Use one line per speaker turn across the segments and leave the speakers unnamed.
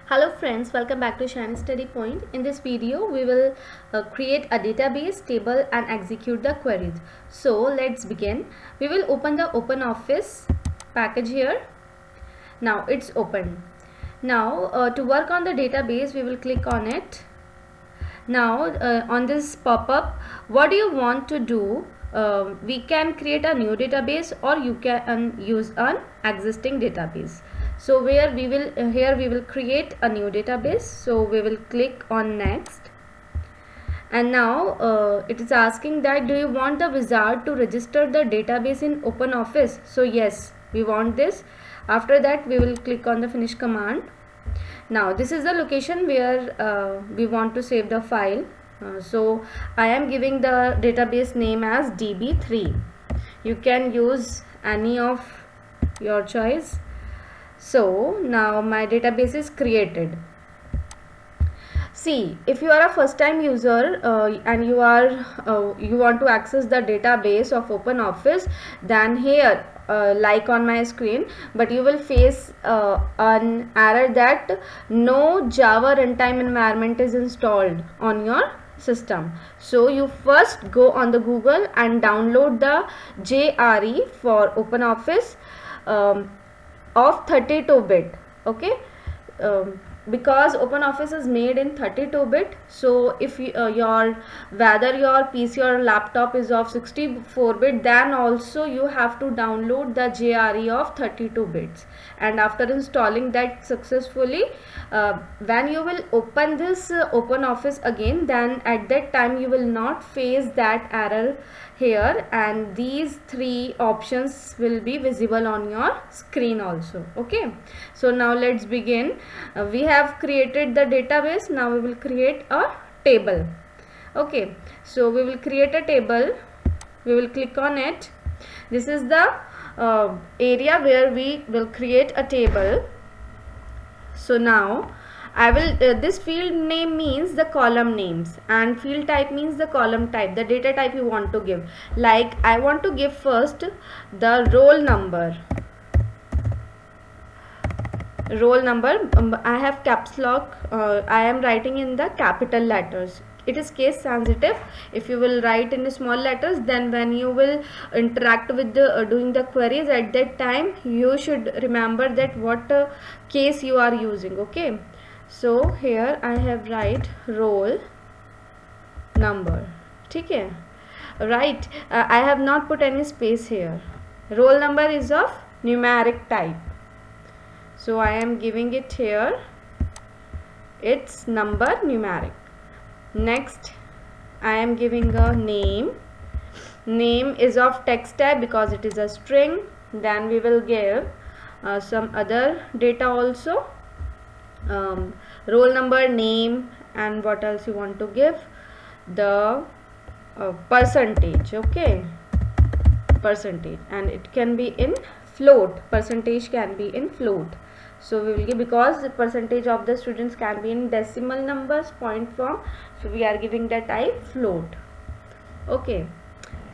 Hello friends, welcome back to Shiny Study Point. In this video, we will create a database table and execute the queries. So let's begin. We will open the OpenOffice package here. Now it's open. Now to work on the database, we will click on it. Now on this pop-up, what do you want to do? We can create a new database or you can use an existing database. So where we will here we will create a new database. So we will click on next, and now it is asking that do you want the wizard to register the database in OpenOffice? So yes, we want this. After that we will click on the finish command. Now this is the location where we want to save the file. So I am giving the database name as db3. You can use any of your choice. So now my database is created. See, if you are a first time user and you want to access the database of OpenOffice, then here like on my screen, but you will face an error that no Java runtime environment is installed on your system. So you first go on the Google and download the JRE for OpenOffice of 32-bit. Okay. Because OpenOffice is made in 32-bit, so if you, whether your PC or laptop is of 64-bit, then also you have to download the JRE of 32 bits. And after installing that successfully, when you will open this OpenOffice again, then at that time you will not face that error here, and these three options will be visible on your screen also. Okay, so now let's begin. We have created the database. Now we will create a table. Okay, so we will create a table. We will click on it. This is the area where we will create a table. So now I will this field name means the column names, and field type means the column type, the data type you want to give. Like I want to give first the roll number. I have caps lock. I am writing in the capital letters. It is case sensitive. If you will write in the small letters, then when you will interact with the doing the queries, at that time you should remember that what case you are using. Okay, so here I have write roll number. Okay, right. I have not put any space here. Roll number is of numeric type, so I am giving it here. It's number numeric. Next I am giving a name. Name is of text type because it is a string. Then we will give some other data also, roll number, name, and what else you want to give, the percentage. Okay, percentage, and it can be in float. Percentage can be in float. So we will give, because the percentage of the students can be in decimal numbers, point form, so we are giving the type float. Okay,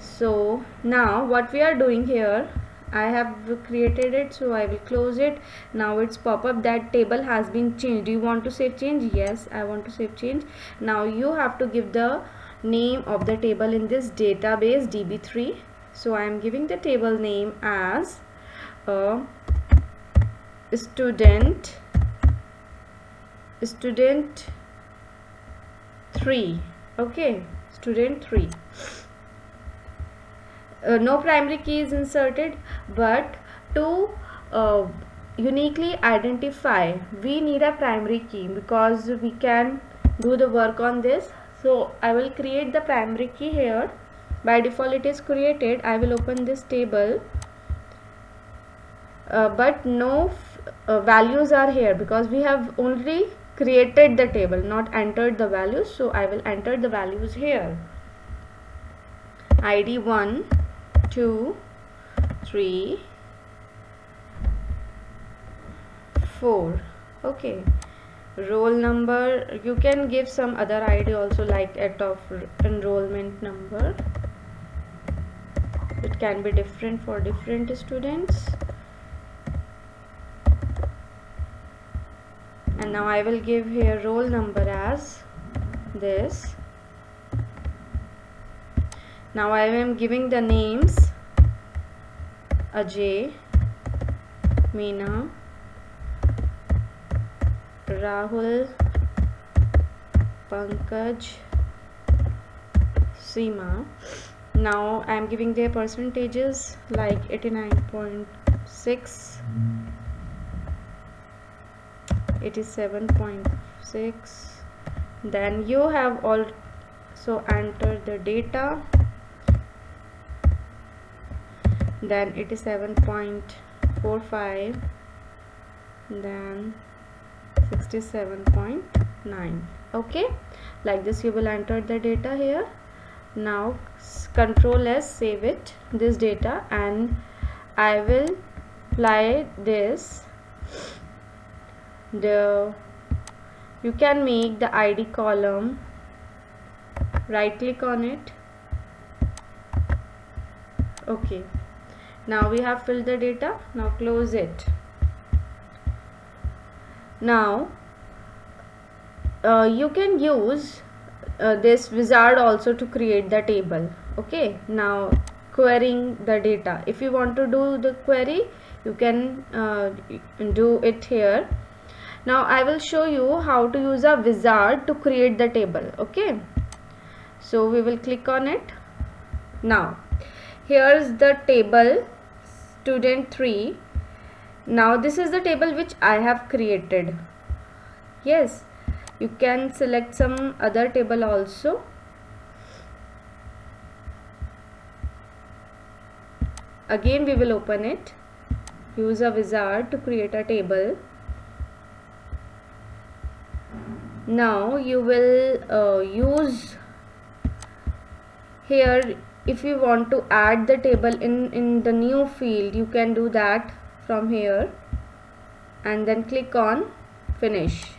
so now what we are doing here, I have created it, so I will close it. Now it's pop up that table has been changed. Do you want to save change? Yes, I want to save change. Now you have to give the name of the table in this database db3. So I am giving the table name as student 3. Okay, student 3. No primary key is inserted, but to uniquely identify, we need a primary key because we can do the work on this. So I will create the primary key here. By default it is created. I will open this table, but no values are here because we have only created the table, not entered the values. So I will enter the values here. ID 1, 2, 3, 4. Okay, roll number, you can give some other ID also, like at of enrollment number. It can be different for different students. and now I will give here roll number as this. Now I am giving the names Ajay, Meena, Rahul, Pankaj, Seema. Now I am giving their percentages like 89.6, 87.6. Then you have also entered the data. Then 87.45, then 67.9. okay, like this you will enter the data here. Now Control S, save it, this data, and I will apply this. You can make the ID column, right click on it. Okay, now we have filled the data. Now close it. Now you can use this wizard also to create the table. Okay, now querying the data. If you want to do the query, you can do it here. Now I will show you how to use a wizard to create the table. Okay, so we will click on it. Now here's the table student 3. Now this is the table which I have created. Yes, you can select some other table also. Again we will open it, use a wizard to create a table. Now you will use here, if you want to add the table in the new field, you can do that from here and then click on finish.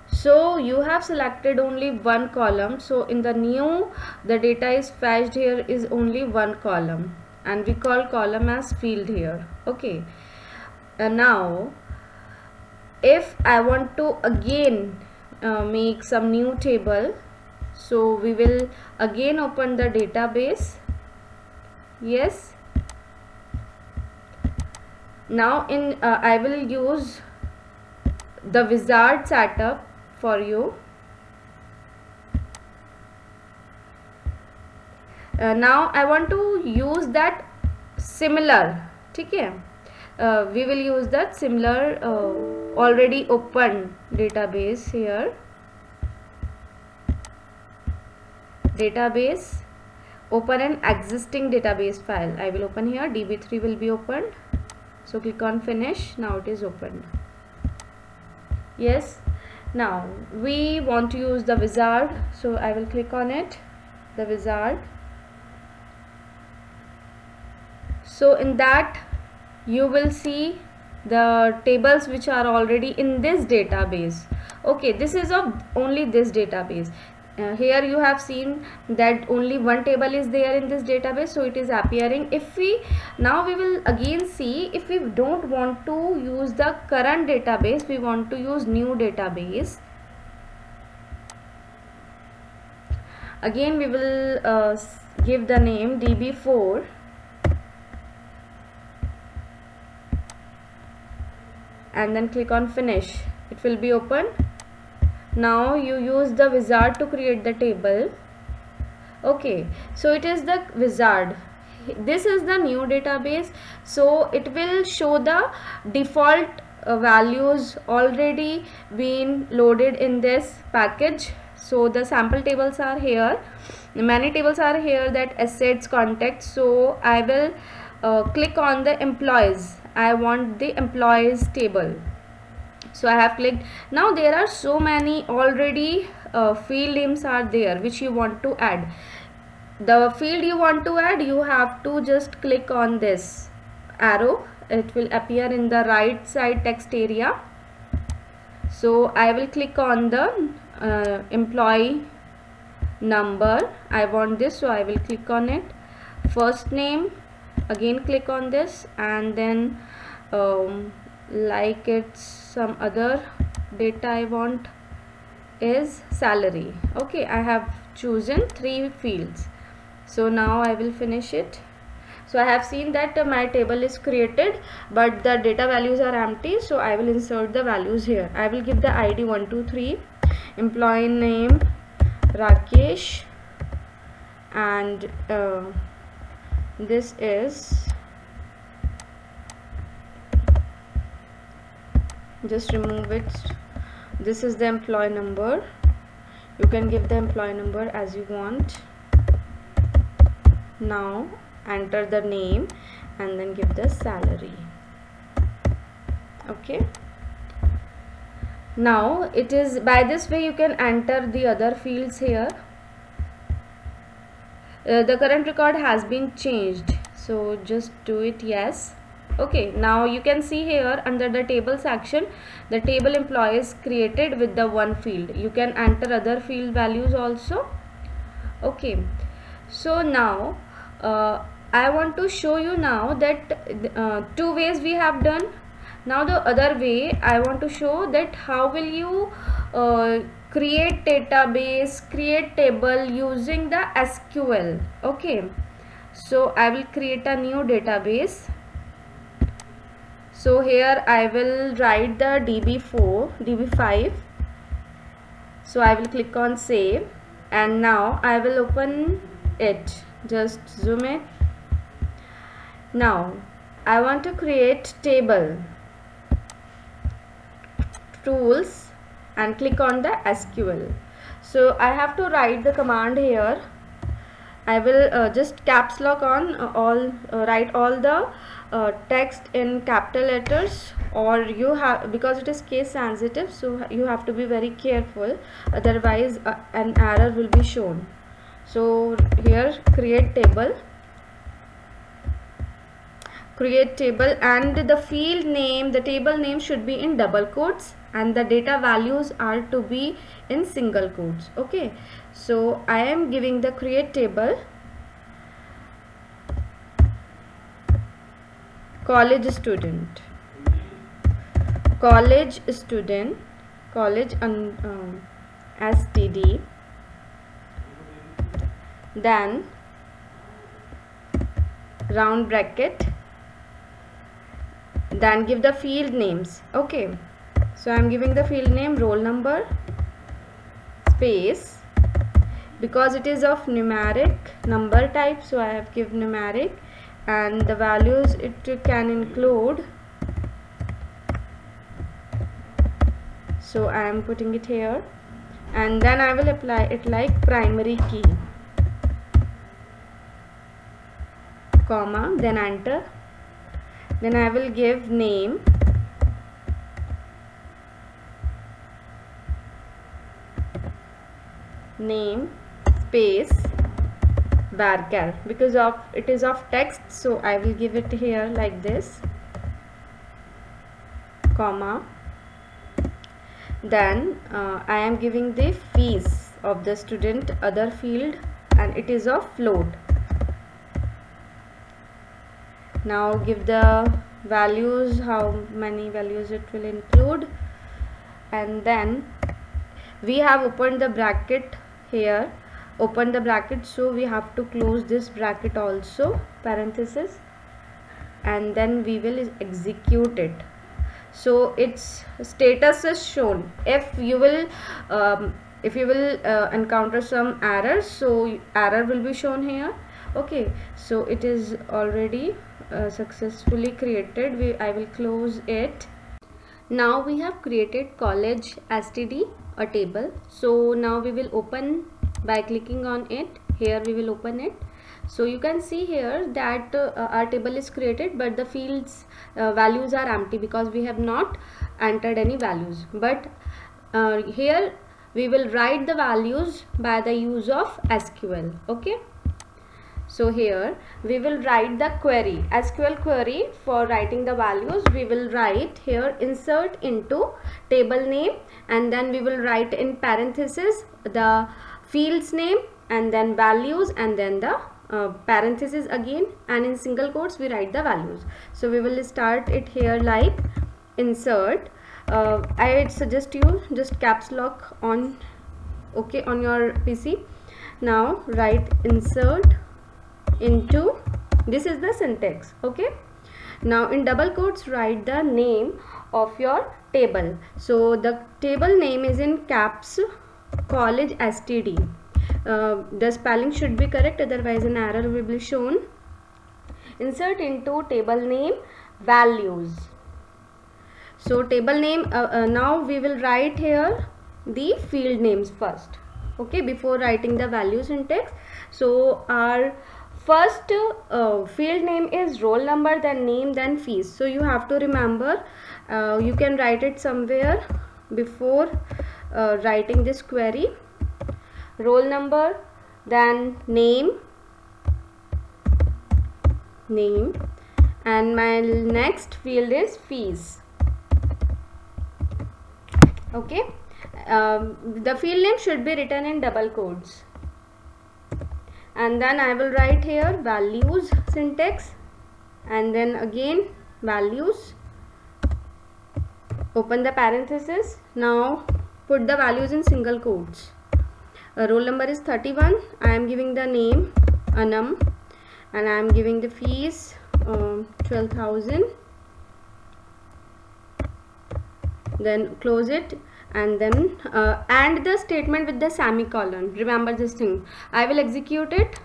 So you have selected only one column, so in the new the data is fetched here is only one column, and we call column as field here. Okay, now if I want to again make some new table, so we will again open the database. Yes, now I will use the wizard setup for you. Now I want to use that similar. Okay, we will use that similar already open database here. Database, open an existing database file. I will open here, db3 will be opened, so click on finish. Now it is opened. Yes, now we want to use the wizard, so I will click on it, the wizard. So in that you will see the tables which are already in this database. Okay, this is of only this database. Here you have seen that only one table is there in this database, so it is appearing. If we now we will again see, if we don't want to use the current database, we want to use new database. Again we will give the name db4, and then click on finish. It will be open. Now you use the wizard to create the table. Okay, so it is the wizard. This is the new database, so it will show the default values already been loaded in this package. So the sample tables are here, many tables are here, that assets, contacts. So I will click on the employees. I want the employees table, so I have clicked. Now there are so many already field names are there which you want to add. The field you want to add, you have to just click on this arrow. It will appear in the right side text area. So I will click on the employee number. I want this, so I will click on it. First name, again click on this, and then like it's some other data I want is salary. Okay, I have chosen 3 fields. So now I will finish it. So I have seen that my table is created but the data values are empty, so I will insert the values here. I will give the ID 123, employee name Rakesh, and this is, just remove it, this is the employee number. You can give the employee number as you want. Now enter the name and then give the salary. Okay, now it is by this way you can enter the other fields here. The current record has been changed, so just do it yes. Okay, now you can see here under the table section the table employees created with the 1 field. You can enter other field values also. Okay, so now I want to show you now that 2 ways we have done. Now the other way I want to show that how will you create database, create table using the SQL. Okay, so I will create a new database. So here I will write the DB5. So I will click on save and now I will open it. Just zoom it. Now I want to create table, tools, and click on the SQL. So I have to write the command here. I will just caps lock on write all the text in capital letters, or you have, because it is case sensitive, so you have to be very careful, otherwise an error will be shown. So here create table, and the field name, the table name should be in double quotes and the data values are to be in single quotes. Okay, so I am giving the create table college student, STD, then round bracket, then give the field names. Okay, so I am giving the field name roll number, space, because it is of numeric number type, so I have given numeric, and the values it can include, so I am putting it here, and then I will apply it like primary key, comma, then enter. Then I will give name, space, varchar, because of it is of text, so I will give it here like this, comma, then I am giving the fees of the student, other field, and it is of float. Now give the values, how many values it will include, and then we have opened the bracket here, open the bracket, so we have to close this bracket also, parenthesis, and then we will execute it. So its status is shown. If you will encounter some errors, so error will be shown here. Okay, so it is already successfully created. I will close it. Now we have created college STD, a table. So now we will open by clicking on it. Here we will open it. So you can see here that our table is created, but the fields values are empty because we have not entered any values. But here we will write the values by the use of SQL. Okay, so here we will write the query, SQL query. For writing the values, we will write here insert into table name, and then we will write in parenthesis the field's name, and then values, and then the parenthesis again, and in single quotes we write the values. So we will start it here like insert, I suggest you just caps lock on, okay, on your PC. Now write insert into, this is the syntax, okay. Now in double quotes write the name of your table. So the table name is in caps college STD. The spelling should be correct, otherwise an error will be shown. Insert into table name values. So table name, now we will write here the field names first, okay, before writing the value syntax. So our first field name is roll number, then name, then fees. So you have to remember, you can write it somewhere before writing this query. Roll number, then name, and my next field is fees, okay. The field name should be written in double quotes, and then I will write here values syntax, and then again values, open the parenthesis. Now put the values in single quotes. Roll number is 31, I am giving the name Anam, and I am giving the fees 12,000. Then close it, and then and the statement with the semicolon. Remember this thing, I will execute it.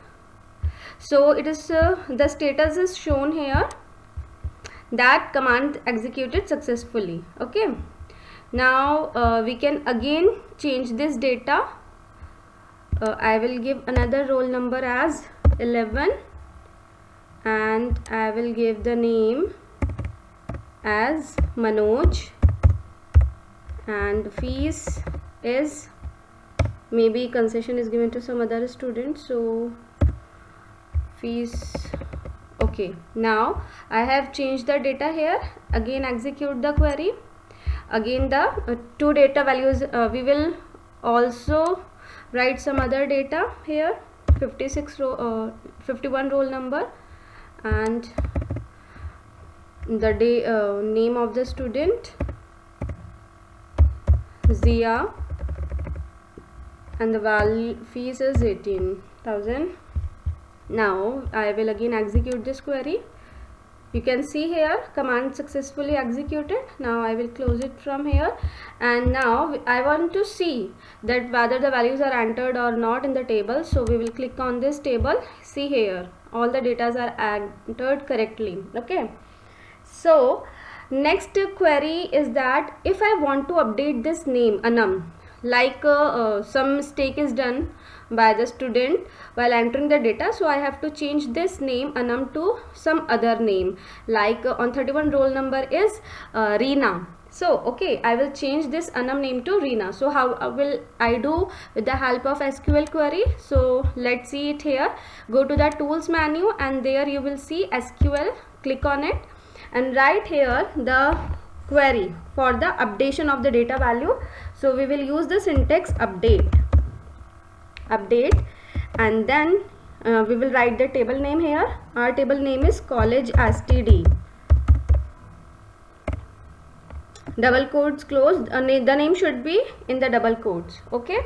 So it is the status is shown here that command executed successfully, okay. Now we can again change this data. I will give another roll number as 11, and I will give the name as Manoj, and fees is, maybe concession is given to some other student, so fees, okay. Now I have changed the data here. Again execute the query. Again the two data values, we will also write some other data here, 51 roll number, and the name of the student Zia, and the value fees is 18,000. Now I will again execute this query. You can see here command successfully executed. Now I will close it from here, and now I want to see that whether the values are entered or not in the table. So we will click on this table. See here, all the data are entered correctly, okay. So next query is that if I want to update this name Anam, like some mistake is done by the student while entering the data, so I have to change this name Anam to some other name, like on 31 roll number is Reena. So okay, I will change this Anam name to Reena. So how will I do? With the help of SQL query. So let's see it here. Go to the tools menu, and there you will see SQL. Click on it and write here the query for the updation of the data value. So we will use the syntax update, and then we will write the table name here. Our table name is college STD. Double quotes closed, the name should be in the double quotes, okay.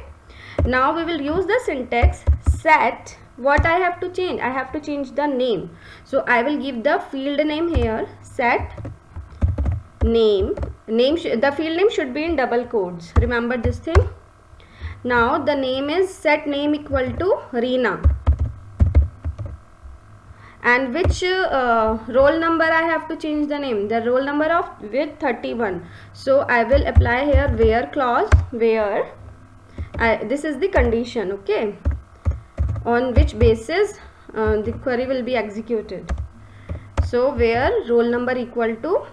Now we will use the syntax set. What I have to change? I have to change the name. So I will give the field name here, set name. The field name should be in double quotes. Remember this thing. Now the name is set name equal to Reena. And which roll number I have to change the name? The roll number of with 31. So I will apply here where clause, where this is the condition, okay, on which basis the query will be executed. So where roll number equal to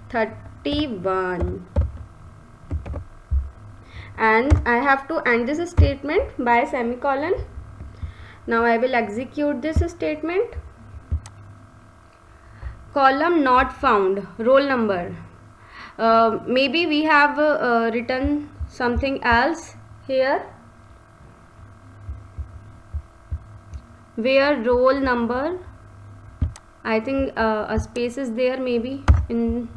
31, and I have to end this statement by semicolon. Now I will execute this statement. Column not found, roll number. Maybe we have written something else here, where roll number, I think a space is there maybe in,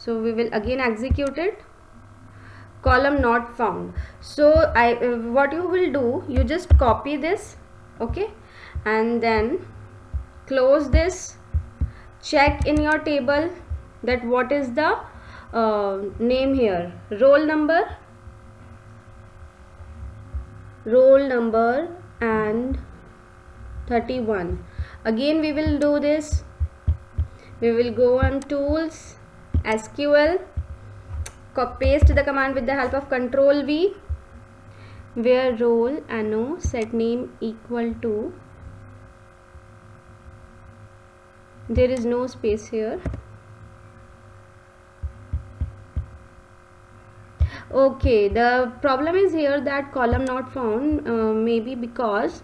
So we will again execute it. Column not found. So what you will do, you just copy this, okay, and then close this. Check in your table that what is the name here, roll number and 31. Again we will do this. We will go on tools, SQL, paste the command with the help of Control V, where roll no set name equal to, there is no space here. Okay, the problem is here that column not found, maybe because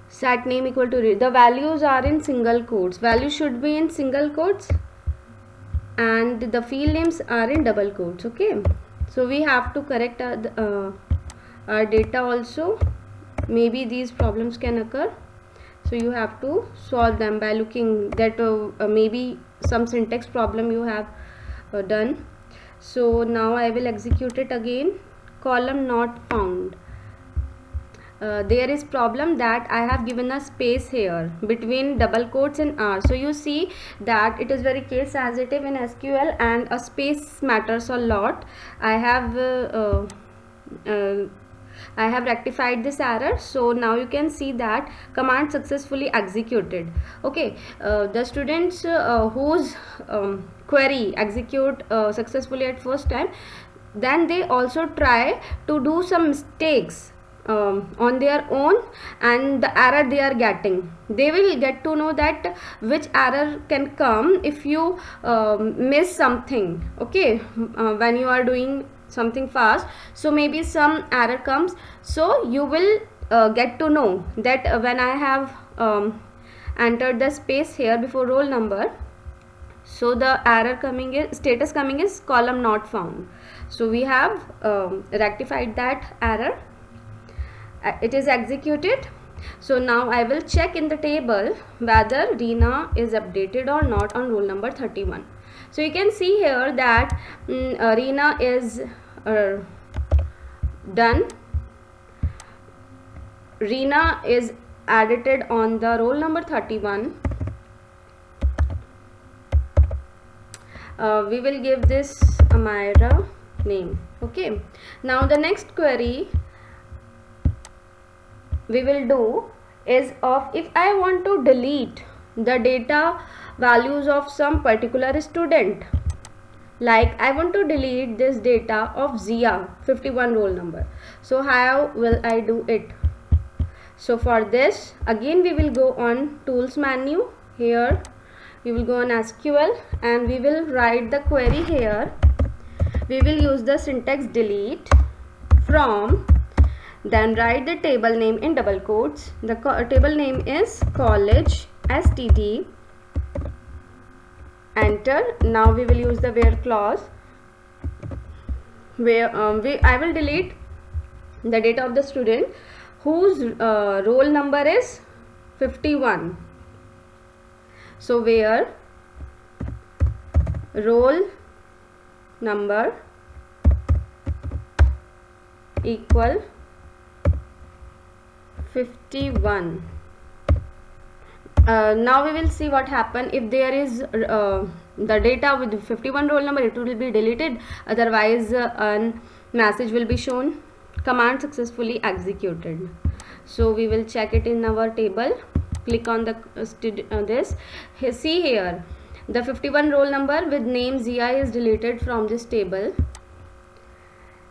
set name equal to, the values are in single quotes. Values should be in single quotes and the field names are in double quotes. Okay, so we have to correct our data also. Maybe these problems can occur, so you have to solve them by looking that maybe some syntax problem you have done. So now I will execute it again. Column not found. There is problem that I have given a space here between double quotes and R. So you see that it is very case sensitive in SQL and a space matters a lot. I have rectified this error. So now you can see that command successfully executed. Okay, the students whose query execute successfully at first time, then they also try to do some mistakes on their own, and the error they are getting, they will get to know that which error can come if you miss something. Okay, when you are doing something fast, so maybe some error comes, so you will get to know that when I have entered the space here before roll number, so the error coming is, status coming is column not found. So we have rectified that error. It is executed. So now I will check in the table whether Reena is updated or not on roll number 31. So you can see here that Reena is done. Reena is added on the roll number 31. We will give this Amira name. Okay, now the next query we will do is of if I want to delete the data values of some particular student, like I want to delete this data of Zia 51 roll number. So how will I do it? So for this, again we will go on tools menu. Here we will go on SQL and we will write the query here. We will use the syntax delete from, then write the table name in double quotes. The table name is college std. Enter. Now we will use the where clause, where I will delete the data of the student whose roll number is 51. So where roll number equal 51. Now we will see what happen if there is the data with 51 roll number, it will be deleted, otherwise a message will be shown command successfully executed. So we will check it in our table. Click on the this. See here, the 51 roll number with name Zia is deleted from this table.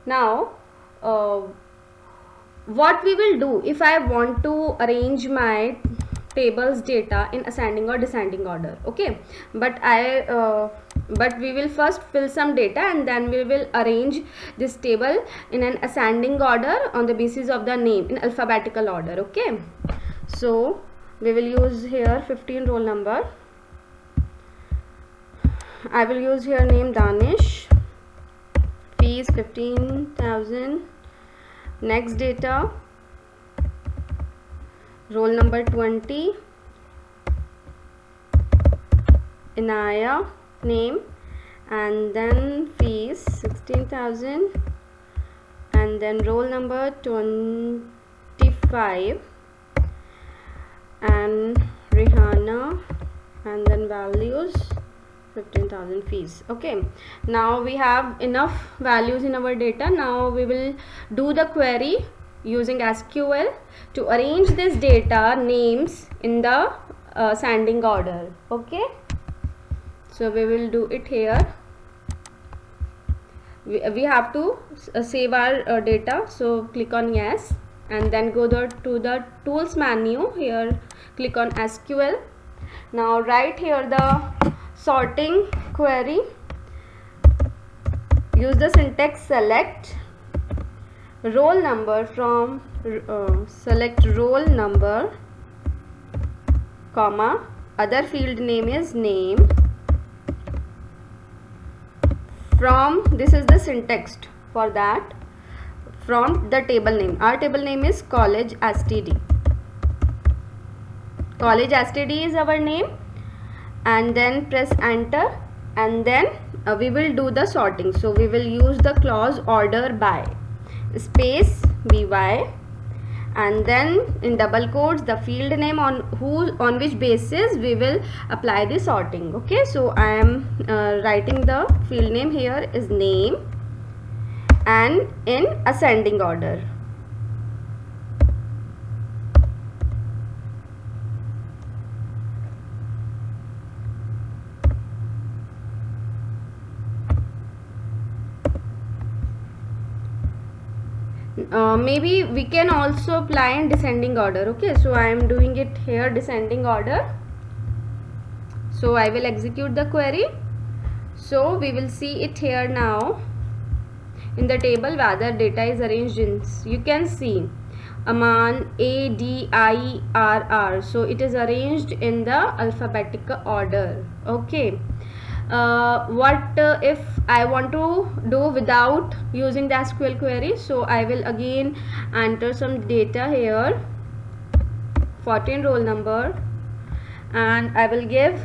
Now what we will do if I want to arrange my tables data in ascending or descending order. Okay, but we will first fill some data and then we will arrange this table in an ascending order on the basis of the name in alphabetical order. Okay, so we will use here 15 roll number. I will use here name Danish, fees 15,000. Next data, roll number 20, Inaya, name and then fees 16,000, and then roll number 25, and Rihanna, and then values 15,000 fees. Okay, now we have enough values in our data. Now we will do the query using SQL to arrange this data names in the ascending order. Okay, so we will do it here. We have to save our data, so click on yes, and then go to the tools menu. Here click on SQL. Now write here the sorting query. Use the syntax select roll number from select roll number, comma, other field name is name, from, this is the syntax for that, from the table name. Our table name is college std. College std is our name, and then press enter, and then we will do the sorting. So we will use the clause order by space by, and then in double quotes the field name on which basis we will apply the sorting. Okay, so I am writing the field name here is name, and in ascending order. Maybe we can also apply in descending order. Okay, so I am doing it here descending order. So I will execute the query. So we will see it here now in the table whether data is arranged in. You can see Aman, ADIRR. So it is arranged in the alphabetical order. Okay. What if I want to do without using the SQL query? So I will again enter some data here, 14 roll number, and I will give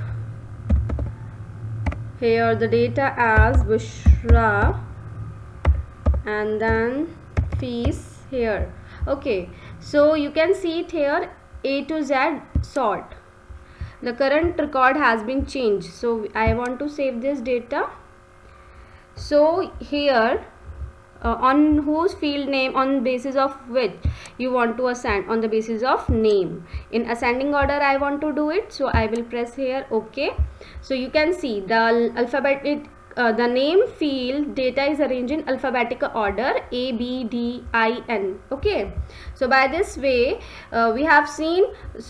here the data as Bushra, and then fees here. Okay, so you can see it here, A to Z sort. The current record has been changed, so I want to save this data. So here on whose field name, on basis of which you want to assign, on the basis of name. In ascending order I want to do it, so I will press here OK. So you can see the alphabet, the name field data is arranged in alphabetical order A, B, D, I, N. Okay, so by this way we have seen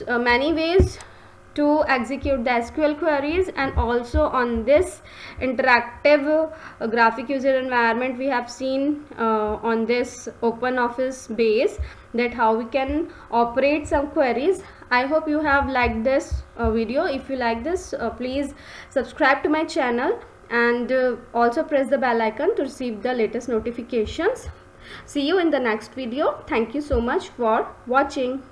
many ways to execute the SQL queries, and also on this interactive graphic user environment we have seen on this open office base that how we can operate some queries. I hope you have liked this video. If you like this, please subscribe to my channel, and also press the bell icon to receive the latest notifications. See you in the next video. Thank you so much for watching.